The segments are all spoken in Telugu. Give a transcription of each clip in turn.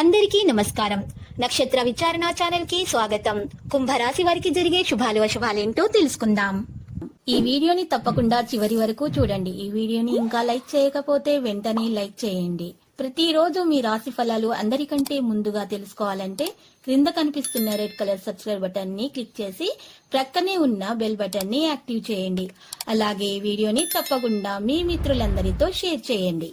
అందరికీ నమస్కారం. నక్షత్ర విచారణ ఛానల్ కి స్వాగతం. కుంభరాశి వారికి జరిగే శుభాలు అశుభాలేంటో తెలుసుకుందాం. ఈ వీడియోని తప్పకుండా చివరి వరకు చూడండి. ఈ వీడియోని ఇంకా లైక్ చేయకపోతే వెంటనే లైక్ చేయండి. ప్రతిరోజు మీ రాశి ఫలాలు అందరికంటే ముందుగా తెలుసుకోవాలంటే క్రింద కనిపిస్తున్న రెడ్ కలర్ సబ్స్క్రైబ్ బటన్ ని క్లిక్ చేసి ప్రక్కనే ఉన్న బెల్ బటన్ ని యాక్టివ్ చేయండి. అలాగే ఈ వీడియోని తప్పకుండా మీ మిత్రులందరితో షేర్ చేయండి.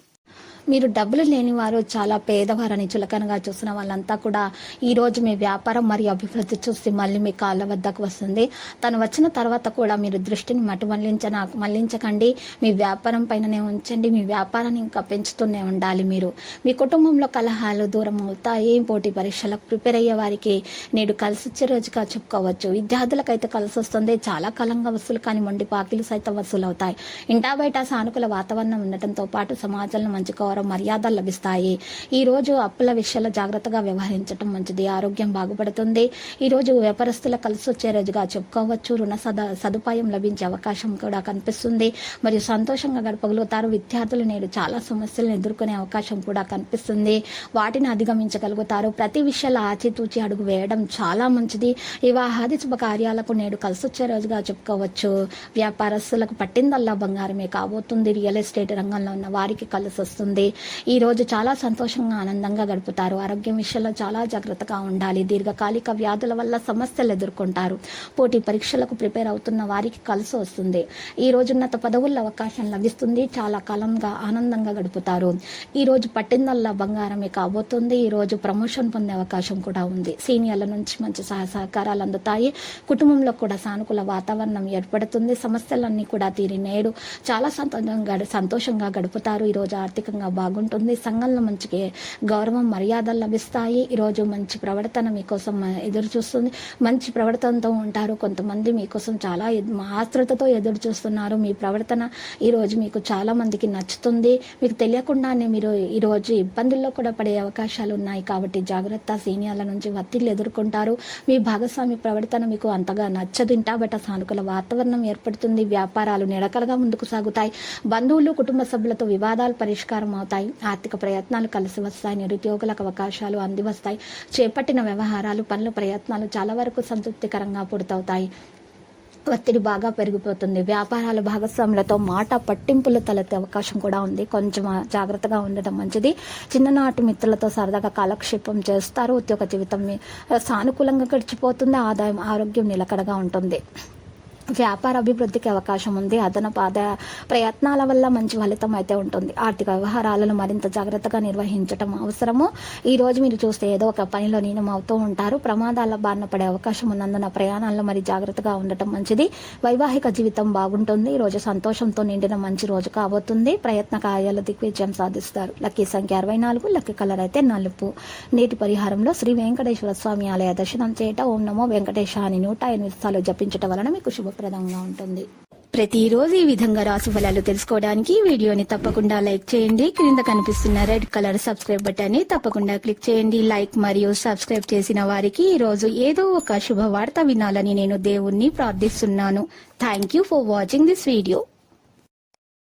మీరు డబ్బులు లేని వారు, చాలా పేదవారని చులకనగా చూసిన వాళ్ళంతా కూడా ఈ రోజు మీ వ్యాపారం మరియు అభివృద్ధి చూసి మళ్ళీ మీ కాళ్ళ వద్దకు వస్తుంది. తను వచ్చిన తర్వాత కూడా మీరు దృష్టిని మళ్లించకండి. మీ వ్యాపారం పైననే ఉంచండి. మీ వ్యాపారాన్ని ఇంకా పెంచుతూనే ఉండాలి. మీరు మీ కుటుంబంలో కలహాలు దూరం అవుతాయి. పోటీ పరీక్షలకు ప్రిపేర్ అయ్యే వారికి నేడు కలిసి వచ్చే రోజుగా చెప్పుకోవచ్చు. విద్యార్థులకైతే కలిసి వస్తుంది. చాలా కాలంగా వసూలు కాని మొండి బాకీలు సైతం వసూలు అవుతాయి. ఇంటా బయట సానుకూల వాతావరణం ఉండటంతో పాటు సమాజంలో మంచి మర్యాదలు లభిస్తాయి. ఈ రోజు అప్పుల విషయాల్లో జాగ్రత్తగా వ్యవహరించడం మంచిది. ఆరోగ్యం బాగుపడుతుంది. ఈ రోజు వ్యాపారస్తుల కలిసి వచ్చే రోజుగా చెప్పుకోవచ్చు. రుణ సదుపాయం లభించే అవకాశం కూడా కనిపిస్తుంది. మరియు సంతోషంగా గడపగలుగుతారు. విద్యార్థులు నేడు చాలా సమస్యలను ఎదుర్కొనే అవకాశం కూడా కనిపిస్తుంది. వాటిని అధిగమించగలుగుతారు. ప్రతి విషయాల్లో ఆచితూచి అడుగు వేయడం చాలా మంచిది. వివాహాది శుభకార్యాలకు నేడు కలిసి వచ్చే రోజుగా చెప్పుకోవచ్చు. వ్యాపారస్తులకు పట్టిందల్లా బంగారమే కాబోతుంది. రియల్ ఎస్టేట్ రంగంలో ఉన్న వారికి కలిసి వస్తుంది. ఈ రోజు చాలా సంతోషంగా ఆనందంగా గడుపుతారు. ఆరోగ్యం విషయంలో చాలా జాగ్రత్తగా ఉండాలి. దీర్ఘకాలిక వ్యాధుల వల్ల సమస్యలు ఎదుర్కొంటారు. పోటీ పరీక్షలకు ప్రిపేర్ అవుతున్న వారికి కలిసి వస్తుంది. ఈ రోజు ఉన్నత పదవుల్లో అవకాశం లభిస్తుంది. చాలా కాలంగా ఆనందంగా గడుపుతారు. ఈ రోజు పట్టిందల్లా బంగారమే కాబోతుంది. ఈ రోజు ప్రమోషన్ పొందే అవకాశం కూడా ఉంది. సీనియర్ల నుంచి మంచి సహకారాలు అందుతాయి. కుటుంబంలో కూడా సానుకూల వాతావరణం ఏర్పడుతుంది. సమస్యలన్నీ కూడా తీరి నేడు చాలా సంతోషంగా గడుపుతారు. ఈ రోజు ఆర్థికంగా బాగుంటుంది. సంఘంలో మంచి గౌరవం మర్యాదలు లభిస్తాయి. ఈరోజు మంచి ప్రవర్తన మీకోసం ఎదురు చూస్తుంది. మంచి ప్రవర్తనతో ఉంటారు. కొంతమంది మీకోసం చాలా ఆతృతతో ఎదురు చూస్తున్నారు. మీ ప్రవర్తన ఈరోజు మీకు చాలా మందికి నచ్చుతుంది. మీకు తెలియకుండానే మీరు ఈరోజు ఇబ్బందుల్లో కూడా పడే అవకాశాలు ఉన్నాయి. కాబట్టి జాగ్రత్త. సీనియర్ల నుంచి ఒత్తిళ్లు ఎదుర్కొంటారు. మీ భాగస్వామి ప్రవర్తన మీకు అంతగా నచ్చదు. ఇంటా బయట సానుకూల వాతావరణం ఏర్పడుతుంది. వ్యాపారాలు నిడకలుగా ముందుకు సాగుతాయి. బంధువులు, కుటుంబ సభ్యులతో వివాదాలు పరిష్కారం అవుతాయి. ఆర్థిక ప్రయత్నాలు కలిసి వస్తాయి. నిరుద్యోగులకు అవకాశాలు అంది వస్తాయి. చేపట్టిన వ్యవహారాలు, పనుల ప్రయత్నాలు చాలా వరకు సంతృప్తికరంగా పూర్తవుతాయి. ఒత్తిడి బాగా పెరిగిపోతుంది. వ్యాపారాల భాగస్వాములతో మాట పట్టింపులు తలెత్తే అవకాశం కూడా ఉంది. కొంచెం జాగ్రత్తగా ఉండడం మంచిది. చిన్ననాటి మిత్రులతో సరదాగా కాలక్షేపం చేస్తారు. ఉద్యోగ జీవితం సానుకూలంగా గడిచిపోతుంది. ఆదాయం, ఆరోగ్యం నిలకడగా ఉంటుంది. వ్యాపార అభివృద్ధికి అవకాశం ఉంది. అదనపు ప్రయత్నాల వల్ల మంచి ఫలితం అయితే ఉంటుంది. ఆర్థిక వ్యవహారాలను మరింత జాగ్రత్తగా నిర్వహించడం అవసరము. ఈ రోజు మీరు చూస్తే ఏదో ఒక పనిలో అవుతూ ఉంటారు. ప్రమాదాల బారిన పడే అవకాశం ఉన్నందున ప్రయాణాల్లో మరి జాగ్రత్తగా ఉండటం మంచిది. వైవాహిక జీవితం బాగుంటుంది. ఈ రోజు సంతోషంతో నిండిన మంచి రోజు కాబోతుంది. ప్రయత్న కార్యాలు దిగ్విజయం సాధిస్తారు. లక్కీ సంఖ్య 64. లక్కీ కలర్ అయితే నలుపు. నేటి పరిహారంలో శ్రీ వెంకటేశ్వర స్వామి ఆలయ దర్శనం చేయటం, ఓం నమో వెంకటేశ అని 108 సార్లు జపించడం వలన మీకు శుభప్రదంగా ఉంటుంది. ప్రతిరోజు ఈ విధంగా రాశి ఫలాలు తెలుసుకోవడానికి వీడియోని తప్పకుండా లైక్ చేయండి. క్రింద కనిపిస్తున్న రెడ్ కలర్ సబ్స్క్రైబ్ బటన్ ని తప్పకుండా క్లిక్ చేయండి. లైక్ మరియు సబ్స్క్రైబ్ చేసిన వారికి ఈ రోజు ఏదో ఒక శుభవార్త వినాలని నేను దేవుణ్ణి ప్రార్థిస్తున్నాను. Thank you for watching this video.